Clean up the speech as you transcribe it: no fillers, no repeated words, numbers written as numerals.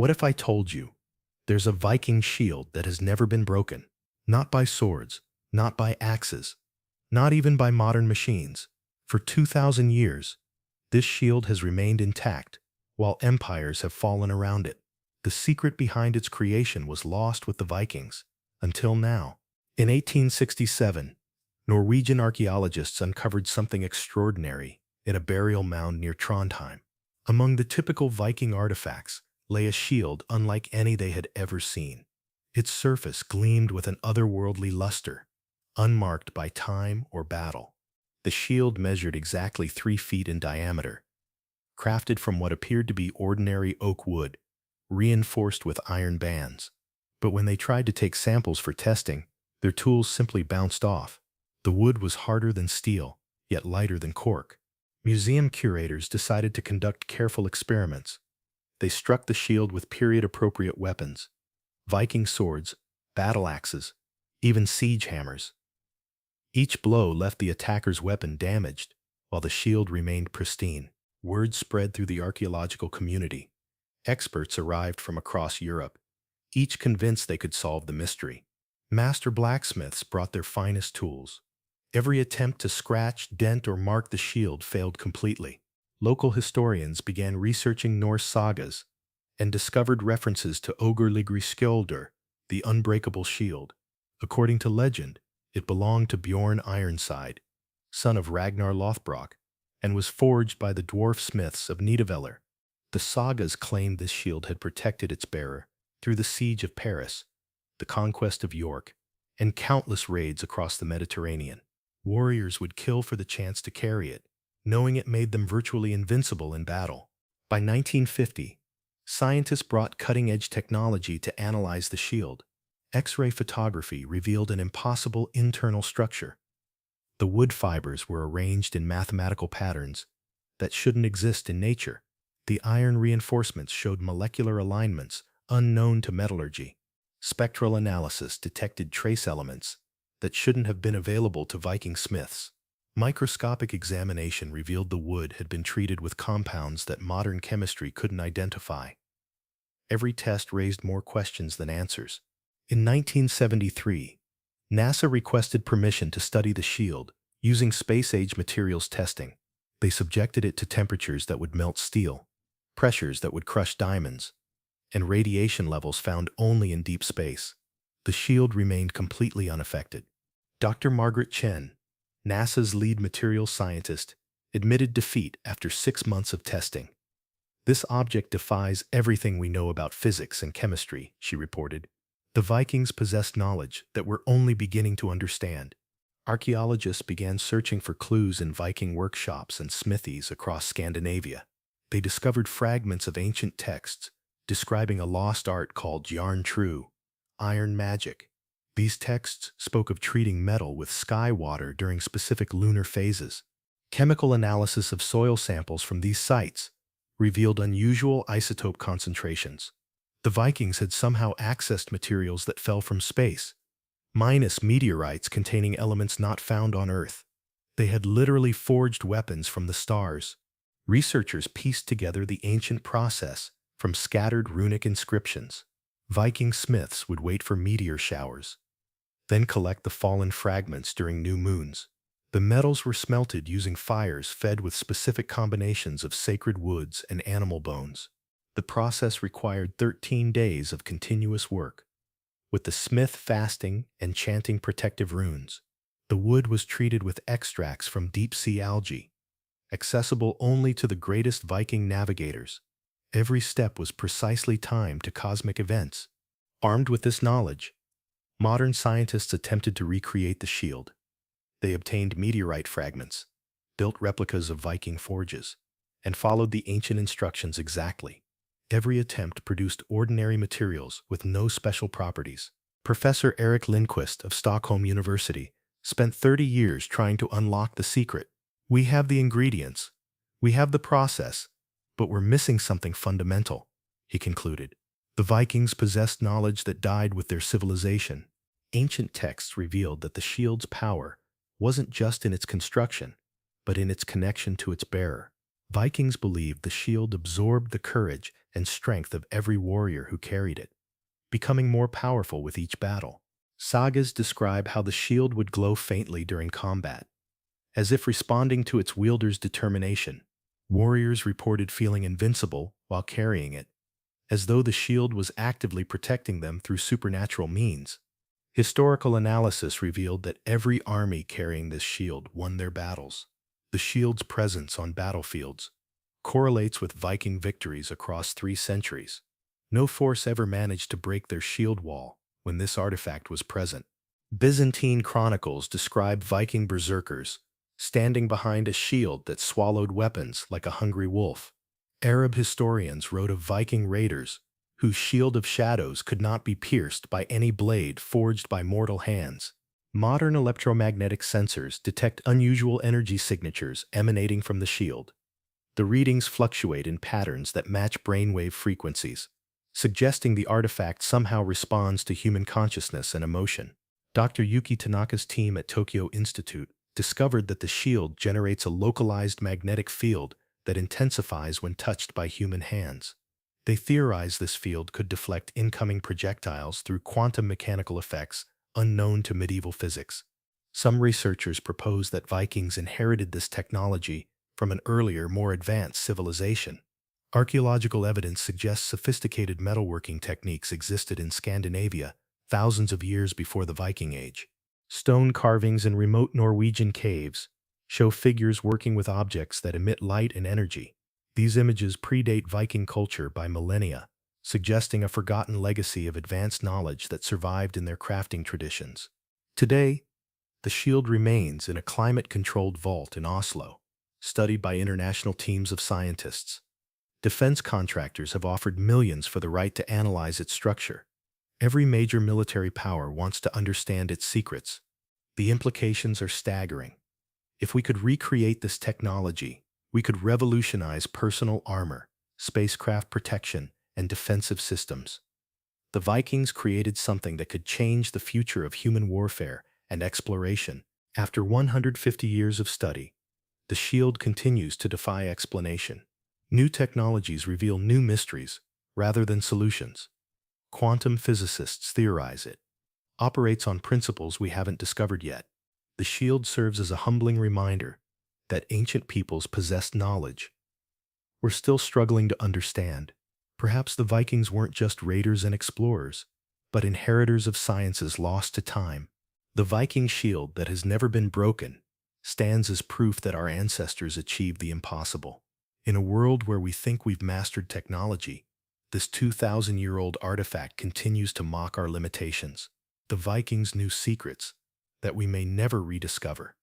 What if I told you there's a Viking shield that has never been broken? Not by swords, not by axes, not even by modern machines. For 2,000 years, this shield has remained intact, while empires have fallen around it. The secret behind its creation was lost with the Vikings, until now. In 1867, Norwegian archaeologists uncovered something extraordinary in a burial mound near Trondheim. Among the typical Viking artifacts lay a shield unlike any they had ever seen. Its surface gleamed with an otherworldly luster, unmarked by time or battle. The shield measured exactly 3 feet in diameter, crafted from what appeared to be ordinary oak wood, reinforced with iron bands. But when they tried to take samples for testing, their tools simply bounced off. The wood was harder than steel, yet lighter than cork. Museum curators decided to conduct careful experiments. They struck the shield with period-appropriate weapons: Viking swords, battle axes, even siege hammers. Each blow left the attacker's weapon damaged, while the shield remained pristine. Word spread through the archaeological community. Experts arrived from across Europe, each convinced they could solve the mystery. Master blacksmiths brought their finest tools. Every attempt to scratch, dent, or mark the shield failed completely. Local historians began researching Norse sagas and discovered references to Ogurligri Skjoldur, the unbreakable shield. According to legend, it belonged to Bjorn Ironside, son of Ragnar Lothbrok, and was forged by the dwarf smiths of Nidavellir. The sagas claimed this shield had protected its bearer through the siege of Paris, the conquest of York, and countless raids across the Mediterranean. Warriors would kill for the chance to carry it, knowing it made them virtually invincible in battle. By 1950, scientists brought cutting-edge technology to analyze the shield. X-ray photography revealed an impossible internal structure. The wood fibers were arranged in mathematical patterns that shouldn't exist in nature. The iron reinforcements showed molecular alignments unknown to metallurgy. Spectral analysis detected trace elements that shouldn't have been available to Viking smiths. Microscopic examination revealed the wood had been treated with compounds that modern chemistry couldn't identify. Every test raised more questions than answers. In 1973, NASA requested permission to study the shield using space-age materials testing. They subjected it to temperatures that would melt steel, pressures that would crush diamonds, and radiation levels found only in deep space. The shield remained completely unaffected. Dr. Margaret Chen, NASA's lead materials scientist, admitted defeat after 6 months of testing. "This object defies everything we know about physics and chemistry," she reported. The Vikings possessed knowledge that we're only beginning to understand. Archaeologists began searching for clues in Viking workshops and smithies across Scandinavia. They discovered fragments of ancient texts describing a lost art called Jarn True, iron magic. These texts spoke of treating metal with sky water during specific lunar phases. Chemical analysis of soil samples from these sites revealed unusual isotope concentrations. The Vikings had somehow accessed materials that fell from space, minus meteorites containing elements not found on Earth. They had literally forged weapons from the stars. Researchers pieced together the ancient process from scattered runic inscriptions. Viking smiths would wait for meteor showers, then collect the fallen fragments during new moons. The metals were smelted using fires fed with specific combinations of sacred woods and animal bones. The process required 13 days of continuous work, with the smith fasting and chanting protective runes. The wood was treated with extracts from deep-sea algae, accessible only to the greatest Viking navigators. Every step was precisely timed to cosmic events. Armed with this knowledge, modern scientists attempted to recreate the shield. They obtained meteorite fragments, built replicas of Viking forges, and followed the ancient instructions exactly. Every attempt produced ordinary materials with no special properties. Professor Erik Lindquist of Stockholm University spent 30 years trying to unlock the secret. "We have the ingredients, we have the process, but we're missing something fundamental," he concluded. The Vikings possessed knowledge that died with their civilization. Ancient texts revealed that the shield's power wasn't just in its construction, but in its connection to its bearer. Vikings believed the shield absorbed the courage and strength of every warrior who carried it, becoming more powerful with each battle. Sagas describe how the shield would glow faintly during combat, as if responding to its wielder's determination. Warriors reported feeling invincible while carrying it, as though the shield was actively protecting them through supernatural means. Historical analysis revealed that every army carrying this shield won their battles. The shield's presence on battlefields correlates with Viking victories across 3 centuries. No force ever managed to break their shield wall when this artifact was present. Byzantine chronicles describe Viking berserkers standing behind a shield that swallowed weapons like a hungry wolf. Arab historians wrote of Viking raiders whose shield of shadows could not be pierced by any blade forged by mortal hands. Modern electromagnetic sensors detect unusual energy signatures emanating from the shield. The readings fluctuate in patterns that match brainwave frequencies, suggesting the artifact somehow responds to human consciousness and emotion. Dr. Yuki Tanaka's team at Tokyo Institute discovered that the shield generates a localized magnetic field that intensifies when touched by human hands. They theorize this field could deflect incoming projectiles through quantum mechanical effects unknown to medieval physics. Some researchers propose that Vikings inherited this technology from an earlier, more advanced civilization. Archaeological evidence suggests sophisticated metalworking techniques existed in Scandinavia thousands of years before the Viking Age. Stone carvings in remote Norwegian caves show figures working with objects that emit light and energy. These images predate Viking culture by millennia, suggesting a forgotten legacy of advanced knowledge that survived in their crafting traditions. Today, the shield remains in a climate-controlled vault in Oslo, studied by international teams of scientists. Defense contractors have offered millions for the right to analyze its structure. Every major military power wants to understand its secrets. The implications are staggering. If we could recreate this technology, we could revolutionize personal armor, spacecraft protection, and defensive systems. The Vikings created something that could change the future of human warfare and exploration. After 150 years of study, the shield continues to defy explanation. New technologies reveal new mysteries rather than solutions. Quantum physicists theorize it operates on principles we haven't discovered yet. The shield serves as a humbling reminder that ancient peoples possessed knowledge we're still struggling to understand. Perhaps the Vikings weren't just raiders and explorers, but inheritors of sciences lost to time. The Viking shield that has never been broken stands as proof that our ancestors achieved the impossible. In a world where we think we've mastered technology, this 2,000-year-old artifact continues to mock our limitations. The Vikings knew secrets that we may never rediscover.